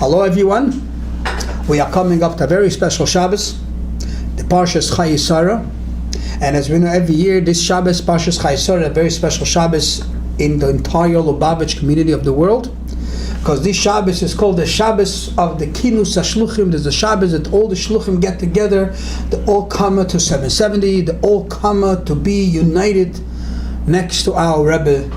Hello everyone. We are coming up to a very special Shabbos, the Parshas Chaye. And as we know, every year this Shabbos, Parshas Chaye, is a very special Shabbos in the entire Lubavitch community of the world, because this Shabbos is called the Shabbos of the Kinus HaShluchim. There's a Shabbos that all the Shluchim get together, they all come to 770, they all come to be united next to our Rebbe.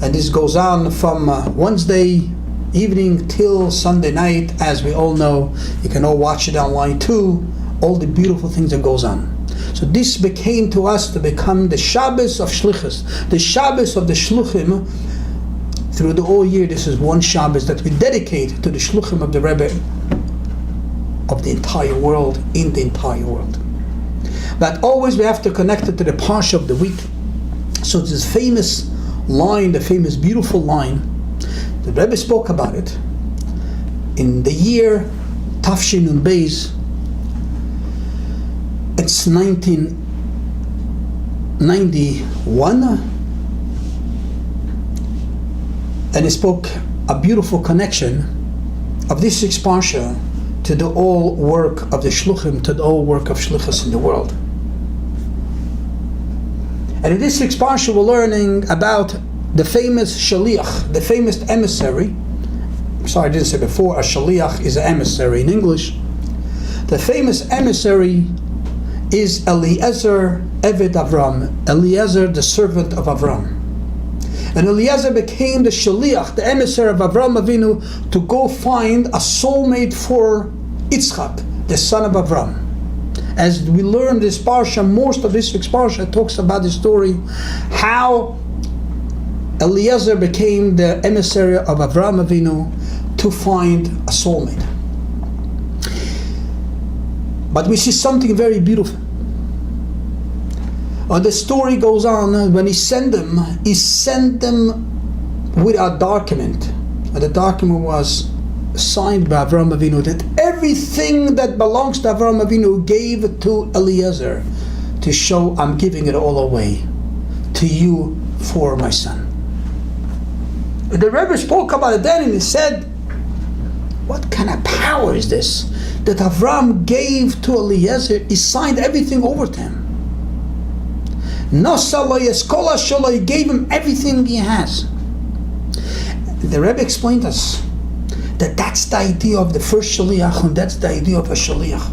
And this goes on from Wednesday evening till Sunday night. As we all know, you can all watch it online too, all the beautiful things that goes on. So this became to us to become the Shabbos of Shlichus, the Shabbos of the Shluchim. Through the whole year, this is one Shabbos that we dedicate to the Shluchim of the Rebbe of the entire world, in the entire world. But always we have to connect it to the Parsha of the week. So this famous line, the famous beautiful line, the Rebbe spoke about it in the year Tafshin and Beis. It's 1991, and he spoke a beautiful connection of this week's Parsha to the all work of the Shluchim, to the all work of Shlichus in the world. And in this week's Parsha we're learning about the famous Shaliach, the famous emissary. Sorry, I didn't say before, a Shaliach is an emissary in English. The famous emissary is Eliezer Eved Avram, Eliezer the servant of Avram. And Eliezer became the Shaliach, the emissary of Avram Avinu, to go find a soulmate for Yitzchak, the son of Avram. As we learn this Parsha, most of this week's Parsha talks about the story how Eliezer became the emissary of Avram Avinu to find a soulmate. But we see something very beautiful. The story goes on, when he sent them with a document. And the document was signed by Avram Avinu, that everything that belongs to Avram Avinu gave it to Eliezer to show, I'm giving it all away to you for my son. The Rebbe spoke about it then, and he said, what kind of power is this that Avram gave to Eliezer? He signed everything over to him. He gave him everything he has. The Rebbe explained to us that that's the idea of the first Shaliach, and that's the idea of a Shaliach.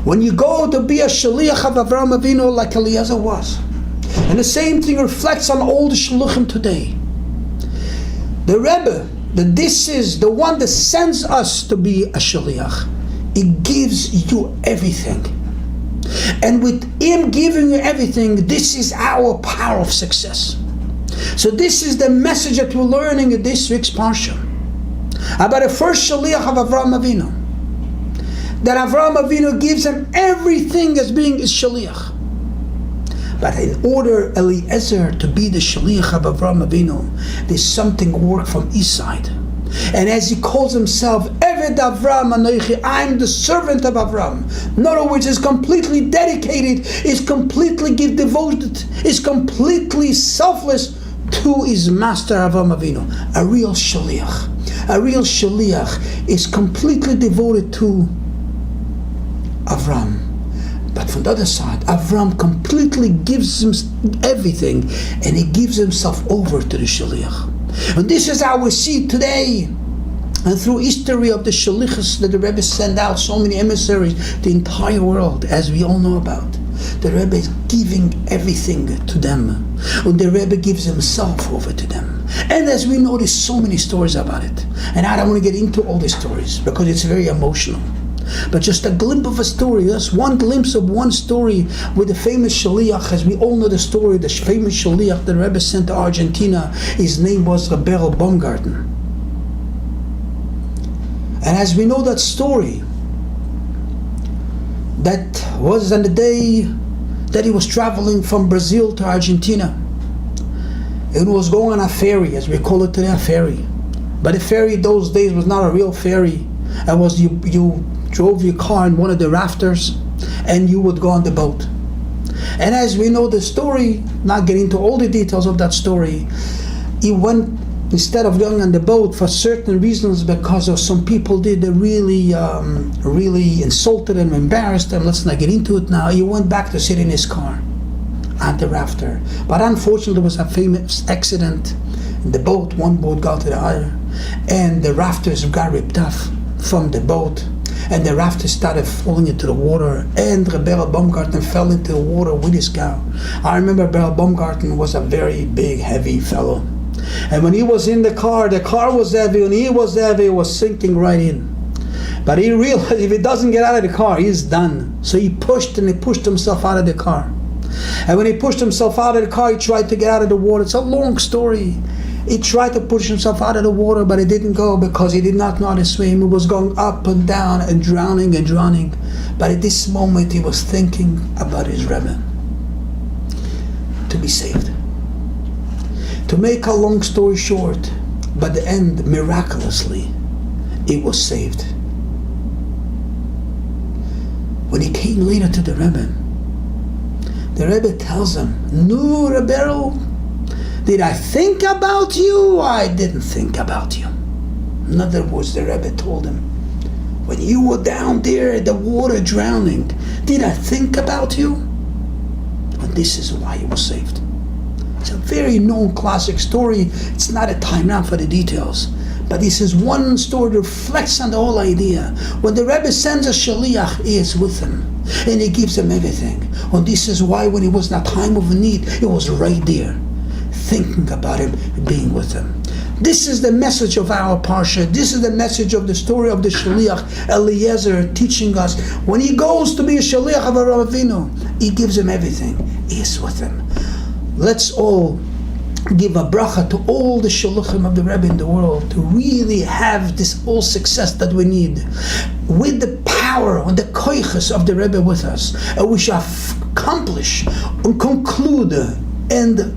When you go to be a Shaliach of Avram Avinu like Eliezer was, and the same thing reflects on all the Shaluchim today. The Rebbe, that this is the one that sends us to be a Shaliach. He gives you everything. And with him giving you everything, this is our power of success. So this is the message that we're learning in this week's Parsha, about the first Shaliach of Avram Avinu. That Avram Avinu gives him everything as being his Shaliach. But in order Eliezer to be the Shaliach of Avram Avinu, there's something work from his side. And as he calls himself, Eved Avram Anochi, I'm the servant of Avram. In other words, is completely dedicated, is completely devoted, is completely selfless to his master Avram Avinu. A real Shaliach. A real Shaliach is completely devoted to Avram. But from the other side, Avram completely gives him everything, and he gives himself over to the Shaliach. And this is how we see today, and through history of the Shalichus that the Rebbe sent out, so many emissaries, the entire world, as we all know about. The Rebbe is giving everything to them, and the Rebbe gives himself over to them. And as we know, there's so many stories about it. And I don't want to get into all the stories, because it's very emotional. But just a glimpse of a story, just one glimpse of one story with the famous Shaliach. As we all know the story, the famous Shaliach the Rebbe sent to Argentina, his name was Rabbi Baumgarten. And as we know that story, that was on the day that he was traveling from Brazil to Argentina. It was going on a ferry, as we call it today, a ferry. But a ferry those days was not a real ferry. It was you drove your car in one of the rafters and you would go on the boat. And as we know the story, not getting into all the details of that story, he went instead of going on the boat for certain reasons, because of some people did, they really insulted him, embarrassed him. Let's not get into it now. He went back to sit in his car at the rafter. But unfortunately, there was a famous accident in the boat. One boat got to the other, and the rafters got ripped off from the boat, and the rafters started falling into the water, and Rebbe Baumgarten fell into the water with his cow. I remember Rebbe Baumgarten was a very big, heavy fellow. And when he was in the car was heavy, and he was heavy, it was sinking right in. But he realized if he doesn't get out of the car, he's done. So he pushed himself out of the car. And when he pushed himself out of the car, he tried to get out of the water. It's a long story. He tried to push himself out of the water, but it didn't go because he did not know how to swim. He was going up and down and drowning and drowning. But at this moment, he was thinking about his Rebbe, to be saved. To make a long story short, by the end, miraculously, it was saved. When he came later to the Rebbe tells him, "No, Rebbe, did I think about you? I didn't think about you." In other words, the Rebbe told him, when you were down there in the water drowning, did I think about you? And this is why he was saved. It's a very known classic story. It's not a time now for the details. But this is one story that reflects on the whole idea. When the Rebbe sends a shaliach, he is with him. And he gives him everything. And this is why when he was in a time of need, he was right there, thinking about him, being with him. This is the message of our Parsha. This is the message of the story of the Shaliach Eliezer, teaching us when he goes to be a Shaliach of Avraham Avinu, he gives him everything. He is with him. Let's all give a bracha to all the Shaluchim of the Rebbe in the world to really have this whole success that we need, with the power and the koiches of the Rebbe with us. And we shall accomplish and conclude and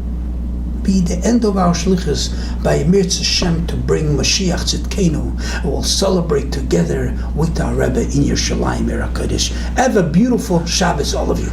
be the end of our shlichus by Mirz Hashem to bring Mashiach Tzidkenu. And we'll celebrate together with our Rebbe in Yerushalayim, Eretz Kodesh. Have a beautiful Shabbos, all of you.